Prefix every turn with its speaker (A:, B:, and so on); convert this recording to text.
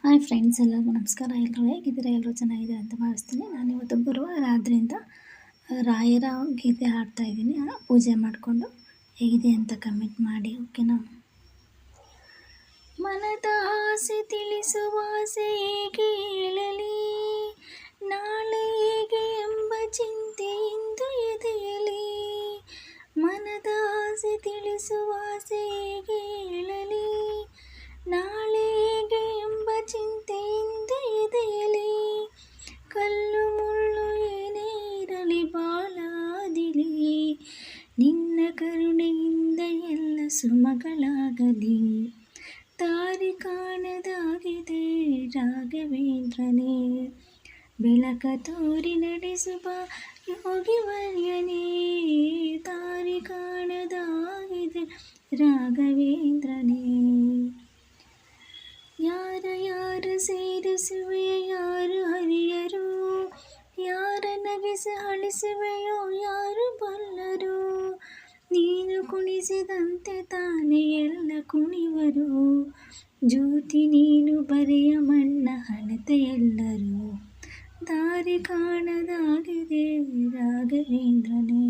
A: Hi friends, ಎಲ್ಲರಿಗೂ ನಮಸ್ಕಾರ. ಎಲ್ಲರೂ ಹೇಗಿದ್ದೀರಾ? ಎಲ್ಲರೂ ಚೆನ್ನಾಗಿದ್ದಾರೆ ಅಂತ ಭಾವಿಸ್ತೀನಿ. ನಾನಿವತ್ತು ಗುರುವಾರ ಆದ್ದರಿಂದ ರಾಯರ ಗೀತೆ ಹಾಡ್ತಾಯಿದ್ದೀನಿ. ಪೂಜೆ ಮಾಡಿಕೊಂಡು ಹೇಗಿದೆ ಅಂತ ಕಮೆಂಟ್ ಮಾಡಿ, ಓಕೆನಾ? ಮನದ ಆಸೆ ತಿಳಿಸುವ ಆಸೆ ಹೇಗೆ ಹೇಳಲಿ, ನಾಳೆ ಹೇಗೆ ಎಂಬ ಚಿಂತೆ ಇಂದು ಎದೆಯಲಿ. ಮನದ ಆಸೆ ತಿಳಿಸುವ ಆಸೆ ಹೇಗೆ ಹೇಳಲಿ, ನಾಳೆ ಹೇಗೆ ಎಂಬ ಚಿಂತೆಯಿಂದ ಎದೆಯಲಿ. ಕಲ್ಲು ಮುಳ್ಳು ಏನೇ ಇರಲಿ ಬಾಳಾದಿಲಿ, ನಿನ್ನ ಕರುಣೆಯಿಂದ ಎಲ್ಲ ಸುಮಗಳಾಗಲಿ. ದಾರಿ ಕಾಣದಾಗಿದೆ ರಾಘವೇಂದ್ರನೇ, ಬೆಳಕ ತೋರಿ ನಡೆಸುವ ಯೋಗಿವರ್ಯನೇ. ದಾರಿ ಕಾಣದಾಗಿದೆ ರಾಘವೇಂದ್ರನೇ, ಯಾರ ಸೇರಿಸುವೆಯ ಯಾರು ಹರಿಯರು, ಯಾರ ನಗಿಸಿ ಅಳಿಸುವೆಯೋ ಯಾರು ಬಲ್ಲರು. ನೀನು ಕುಣಿಸಿದಂತೆ ತಾನೇ ಎಲ್ಲ ಕುಣಿವರು, ಜ್ಯೋತಿ ನೀನು ಬರೆಯ ಮಣ್ಣ ಹಣತೆ ಎಲ್ಲರೂ. ದಾರಿ ಕಾಣದಾಗಿದೆ ರಾಘವೇಂದ್ರನೇ.